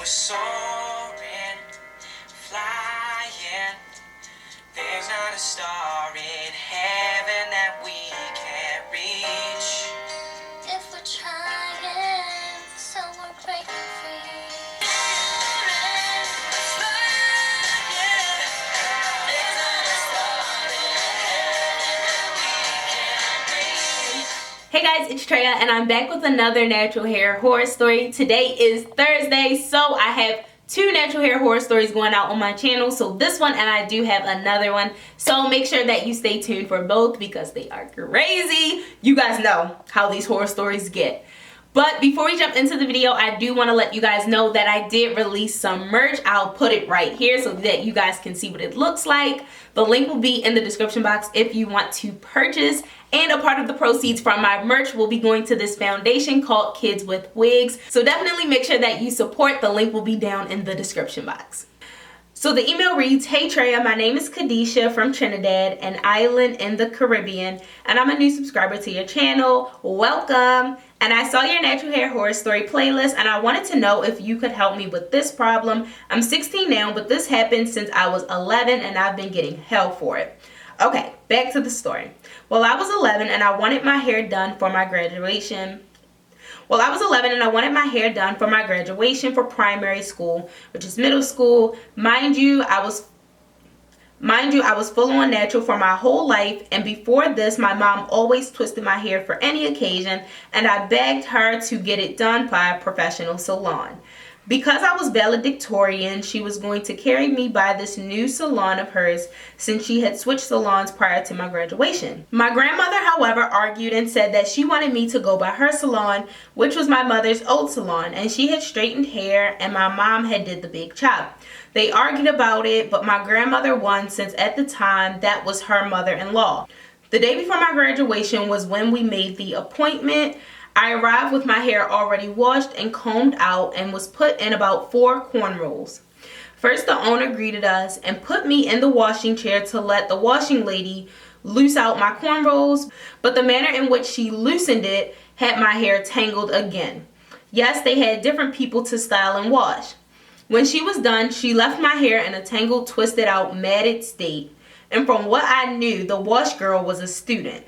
We're soaring, flying. There's not a star in heaven that we can't reach. If we're trying, so we're breaking free. Hey guys, it's Traeh and I'm back with another natural hair horror story. Today is Thursday, so I have two natural hair horror stories going out on my channel. So this one and I do have another one. So make sure that you stay tuned for both because they are crazy. You guys know how these horror stories get. But before we jump into the video, I do want to let you guys know that I did release some merch. I'll put it right here so that you guys can see what it looks like. The link will be in the description box if you want to purchase. And a part of the proceeds from my merch will be going to this foundation called Kids with Wigs. So definitely make sure that you support. The link will be down in the description box. So the email reads, "Hey Traeh, my name is Khadisha from Trinidad, an island in the Caribbean, and I'm a new subscriber to your channel. Welcome. And I saw your natural hair horror story playlist and I wanted to know if you could help me with this problem. I'm 16 now, but this happened since I was 11 and I've been getting hell for it." Okay, back to the story. Well, I was 11 and I wanted my hair done for my graduation. For primary school, which is middle school. Mind you, I was full on natural for my whole life, and before this my mom always twisted my hair for any occasion, and I begged her to get it done by a professional salon. Because I was valedictorian, she was going to carry me by this new salon of hers since she had switched salons prior to my graduation. My grandmother, however, argued and said that she wanted me to go by her salon, which was my mother's old salon, and she had straightened hair and my mom had did the big chop. They argued about it, but my grandmother won since at the time that was her mother-in-law. The day before my graduation was when we made the appointment. I arrived with my hair already washed and combed out and was put in about 4 cornrows. First, the owner greeted us and put me in the washing chair to let the washing lady loose out my cornrows, but the manner in which she loosened it had my hair tangled again. Yes, they had different people to style and wash. When she was done, she left my hair in a tangled, twisted out, matted state, and from what I knew, the wash girl was a student.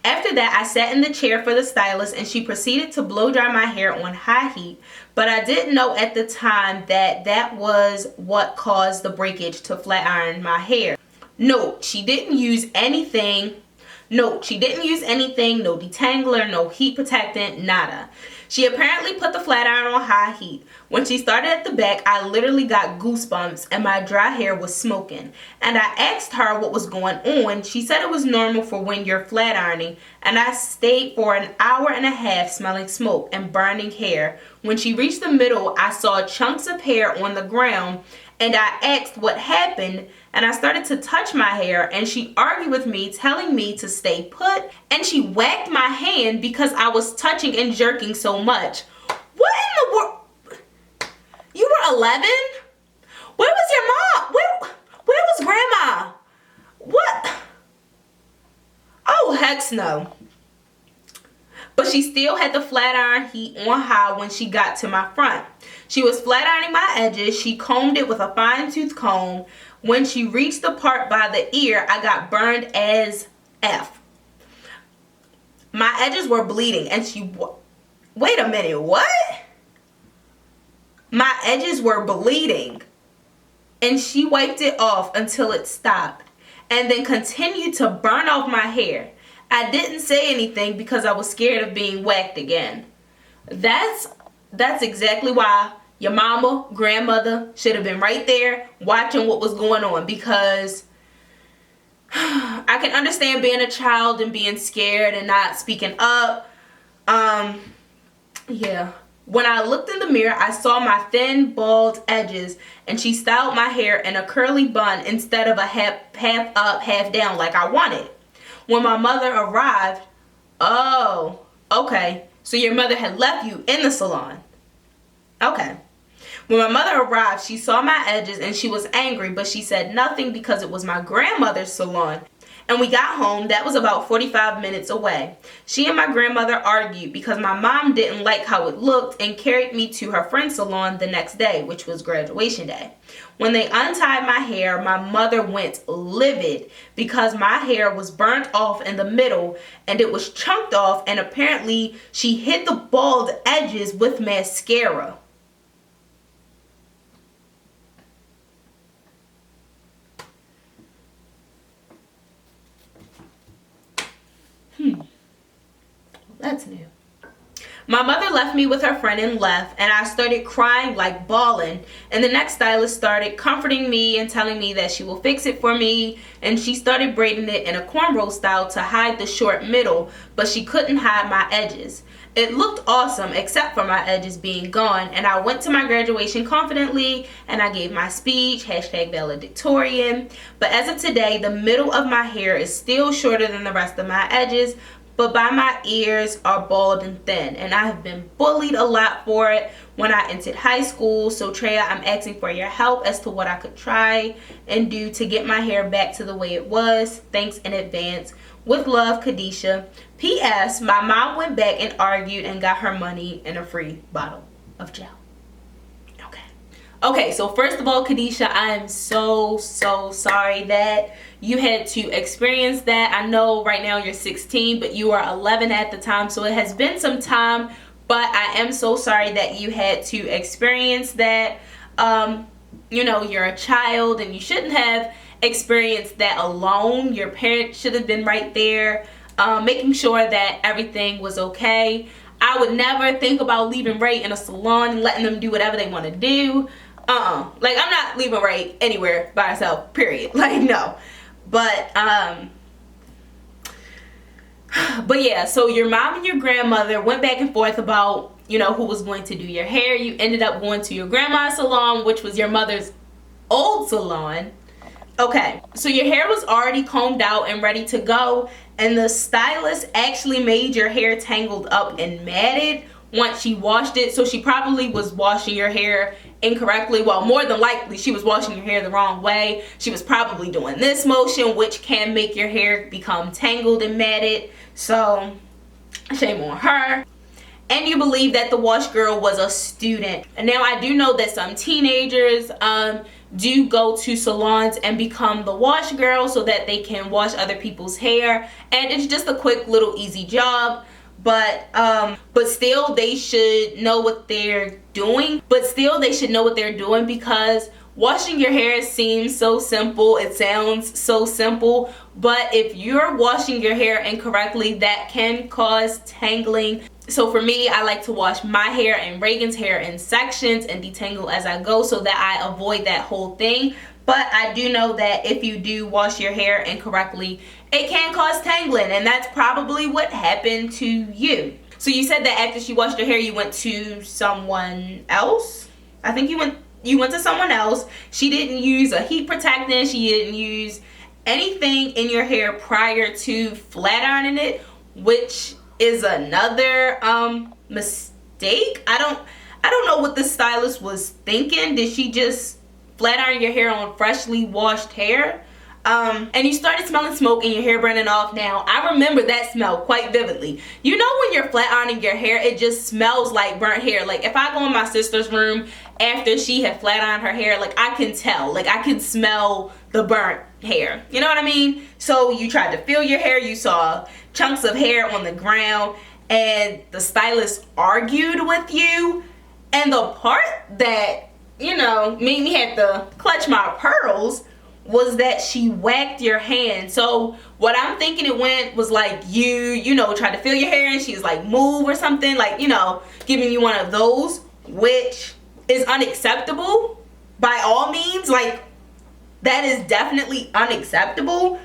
After that, I sat in the chair for the stylist and she proceeded to blow dry my hair on high heat, but I didn't know at the time that that was what caused the breakage to flat iron my hair. Note, she didn't use anything, no detangler, no heat protectant, nada. She apparently put the flat iron on high heat. When she started at the back, I literally got goosebumps and my dry hair was smoking. And I asked her what was going on. She said it was normal for when you're flat ironing. And I stayed for an hour and a half smelling smoke and burning hair. When she reached the middle, I saw chunks of hair on the ground and I asked what happened, and I started to touch my hair and she argued with me, telling me to stay put, and she whacked my hand because I was touching and jerking so much. What in the world? You were 11? Where was your mom? Where was grandma? What? Oh, heck no. But she still had the flat iron heat on high when she got to my front. She was flat ironing my edges. She combed it with a fine tooth comb. When she reached the part by the ear, I got burned as F. My edges were bleeding and wait a minute, what? My edges were bleeding and she wiped it off until it stopped and then continued to burn off my hair. I didn't say anything because I was scared of being whacked again. That's exactly why your mama, grandmother should have been right there watching what was going on, because I can understand being a child and being scared and not speaking up. Yeah. When I looked in the mirror, I saw my thin, bald edges, and she styled my hair in a curly bun instead of a half up, half down like I wanted. When my mother arrived, oh, okay, so your mother had left you in the salon. Okay. When my mother arrived, she saw my edges and she was angry, but she said nothing because it was my grandmother's salon and we got home. That was about 45 minutes away. She and my grandmother argued because my mom didn't like how it looked and carried me to her friend's salon the next day, which was graduation day. When they untied my hair, my mother went livid because my hair was burnt off in the middle and it was chunked off, and apparently she hid the bald edges with mascara. That's new. My mother left me with her friend and left, and I started crying, like bawling, and the next stylist started comforting me and telling me that she will fix it for me, and she started braiding it in a cornrow style to hide the short middle, but she couldn't hide my edges. It looked awesome except for my edges being gone, and I went to my graduation confidently and I gave my speech, #valedictorian. But as of today, the middle of my hair is still shorter than the rest of my edges, but by my ears are bald and thin, and I have been bullied a lot for it when I entered high school. So Traeh, I'm asking for your help as to what I could try and do to get my hair back to the way it was. Thanks in advance. With love, Kadisha. P.S. My mom went back and argued and got her money and a free bottle of gel. Okay, so first of all, Kadisha, I am so sorry that you had to experience that. I know right now you're 16, but you were 11 at the time, so it has been some time, but I am so sorry that you had to experience that. You know, you're a child and you shouldn't have experienced that alone. Your parents should have been right there, making sure that everything was okay. I would never think about leaving Ray in a salon and letting them do whatever they want to do. Like, I'm not leaving Ray anywhere by herself, period. Like, no. But yeah, so your mom and your grandmother went back and forth about, you know, who was going to do your hair. You ended up going to your grandma's salon, which was your mother's old salon. Okay, so your hair was already combed out and ready to go, and the stylist actually made your hair tangled up and matted once she washed it. So she probably was washing your hair incorrectly. Well, more than likely she was washing your hair the wrong way. She was probably doing this motion, which can make your hair become tangled and matted. So shame on her. And you believe that the wash girl was a student. And now I do know that some teenagers do go to salons and become the wash girl so that they can wash other people's hair, and it's just a quick little easy job. But still they should know what they're doing. Because washing your hair seems so simple. It sounds so simple. But if you're washing your hair incorrectly, that can cause tangling. So for me, I like to wash my hair and Reagan's hair in sections and detangle as I go so that I avoid that whole thing. But I do know that if you do wash your hair incorrectly, it can cause tangling, and that's probably what happened to you. So you said that after she washed your hair, you went to someone else? I think you went to someone else. She didn't use a heat protectant. She didn't use anything in your hair prior to flat ironing it, which is another mistake. I don't know what the stylist was thinking. Did she just flat iron your hair on freshly washed hair? And you started smelling smoke and your hair burning off. Now, I remember that smell quite vividly. You know when you're flat ironing your hair, it just smells like burnt hair. Like, if I go in my sister's room after she had flat ironed her hair, like, I can tell. Like, I can smell the burnt hair. You know what I mean? So you tried to feel your hair. You saw chunks of hair on the ground, and the stylist argued with you. And the part that, you know, made me have to clutch my pearls was that she whacked your hand. So what I'm thinking it went was like you know, tried to feel your hair and she was like, move or something, like, you know, giving you one of those, which is unacceptable by all means. Like, that is definitely unacceptable.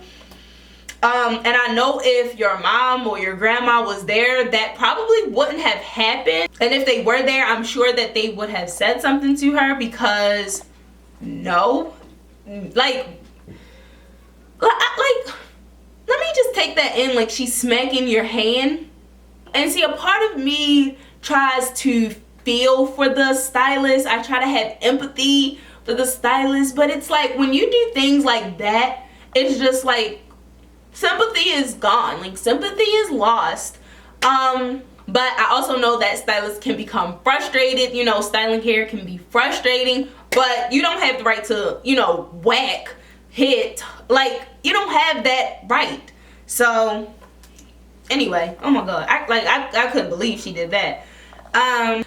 And I know if your mom or your grandma was there, that probably wouldn't have happened. And if they were there, I'm sure that they would have said something to her, because no, like let me just take that in. Like, she's smacking your hand. And see, a part of me tries to feel for the stylist. I try to have empathy for the stylist, but it's like when you do things like that, it's just like, sympathy is gone. Like, sympathy is lost. But I also know that stylists can become frustrated. You know, styling hair can be frustrating, but you don't have the right to, you know, whack, hit. Like, you don't have that right. So anyway, oh my god, I couldn't believe she did that.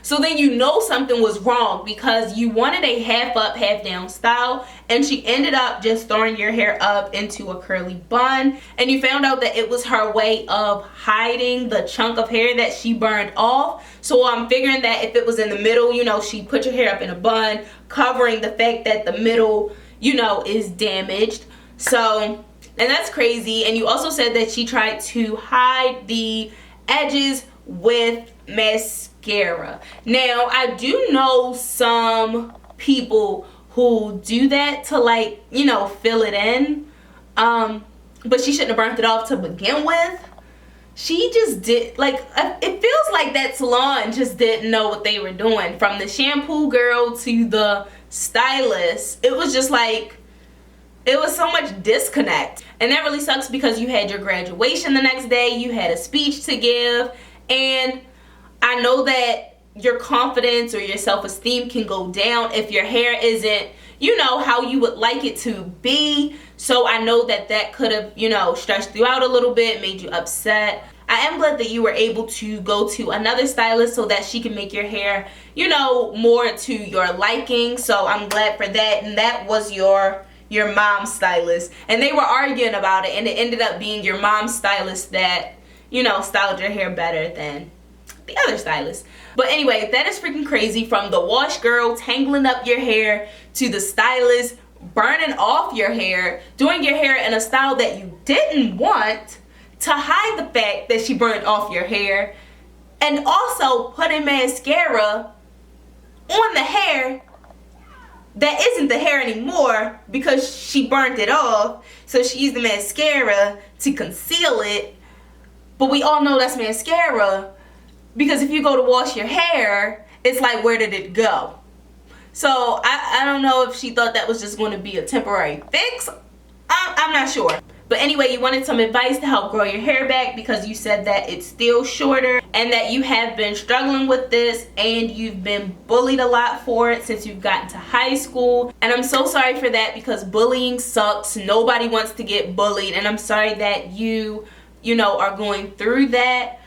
So then you know something was wrong because you wanted a half up, half down style, and she ended up just throwing your hair up into a curly bun, and you found out that it was her way of hiding the chunk of hair that she burned off. So I'm figuring that if it was in the middle, you know, she put your hair up in a bun, covering the fact that the middle, you know, is damaged. So, and that's crazy. And you also said that she tried to hide the edges with mascara. Now, I do know some people who do that to, like, you know, fill it in. But she shouldn't have burnt it off to begin with. She just did, like, it feels like that salon just didn't know what they were doing. From the shampoo girl to the stylist, it was just like, it was so much disconnect. And that really sucks because you had your graduation the next day, you had a speech to give, and I know that your confidence or your self-esteem can go down if your hair isn't, you know, how you would like it to be. So I know that that could have, you know, stressed you out a little bit, made you upset. I am glad that you were able to go to another stylist so that she can make your hair, you know, more to your liking. So I'm glad for that. And that was your mom's stylist. And they were arguing about it, and it ended up being your mom's stylist that, you know, styled your hair better than the other stylist. But anyway, that is freaking crazy. From the wash girl tangling up your hair to the stylist burning off your hair, doing your hair in a style that you didn't want, to hide the fact that she burnt off your hair, and also putting mascara on the hair that isn't the hair anymore because she burnt it off. So she used the mascara to conceal it. But we all know that's mascara, because if you go to wash your hair, it's like, where did it go? So I don't know if she thought that was just going to be a temporary fix. I'm not sure. But anyway, you wanted some advice to help grow your hair back because you said that it's still shorter and that you have been struggling with this and you've been bullied a lot for it since you've gotten to high school. And I'm so sorry for that because bullying sucks. Nobody wants to get bullied, and I'm sorry that you know, are going through that.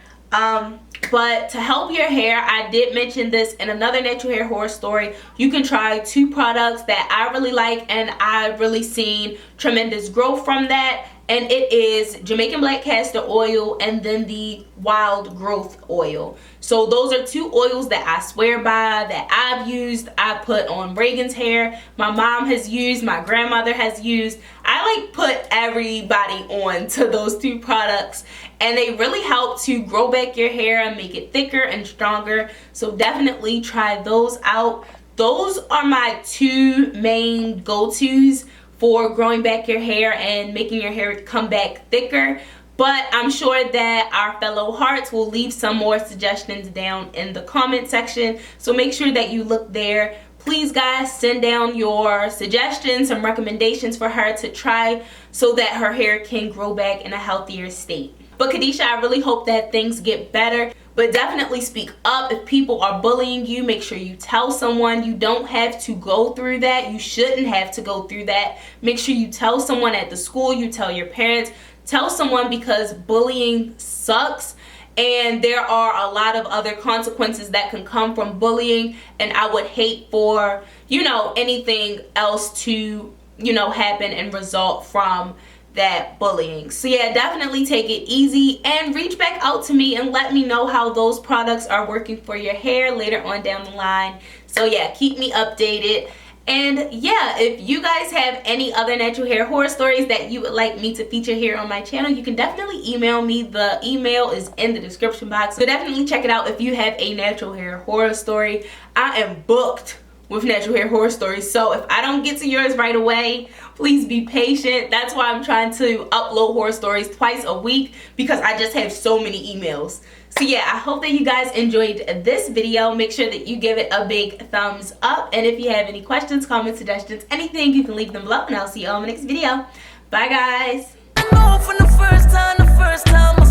But to help your hair, I did mention this in another natural hair horror story. You can try 2 products that I really like and I've really seen tremendous growth from that. And it is Jamaican black castor oil and then the wild growth oil. So those are 2 oils that I swear by, that I've used. I put on Reagan's hair, my mom has used, my grandmother has used. I like put everybody on to those 2 products, and they really help to grow back your hair and make it thicker and stronger. So definitely try those out. Those are my 2 main go-tos for growing back your hair and making your hair come back thicker. But I'm sure that our fellow hearts will leave some more suggestions down in the comment section. So make sure that you look there. Please, guys, send down your suggestions, some recommendations for her to try so that her hair can grow back in a healthier state. But Kadisha, I really hope that things get better. But definitely speak up. If people are bullying you, make sure you tell someone. You don't have to go through that. You shouldn't have to go through that. Make sure you tell someone at the school. You tell your parents. Tell someone, because bullying sucks. And there are a lot of other consequences that can come from bullying. And I would hate for, you know, anything else to, you know, happen and result from that bullying. So yeah, definitely take it easy and reach back out to me and let me know how those products are working for your hair later on down the line. So yeah, keep me updated. And yeah, if you guys have any other natural hair horror stories that you would like me to feature here on my channel, you can definitely email me. The email is in the description box. So definitely check it out if you have a natural hair horror story. I am booked with natural hair horror stories, so if I don't get to yours right away, please be patient. That's why I'm trying to upload horror stories twice a week, because I just have so many emails. So yeah, I hope that you guys enjoyed this video. Make sure that you give it a big thumbs up, and if you have any questions, comments, suggestions, anything, you can leave them below, and I'll see you all in the next video. Bye, guys. know from the first time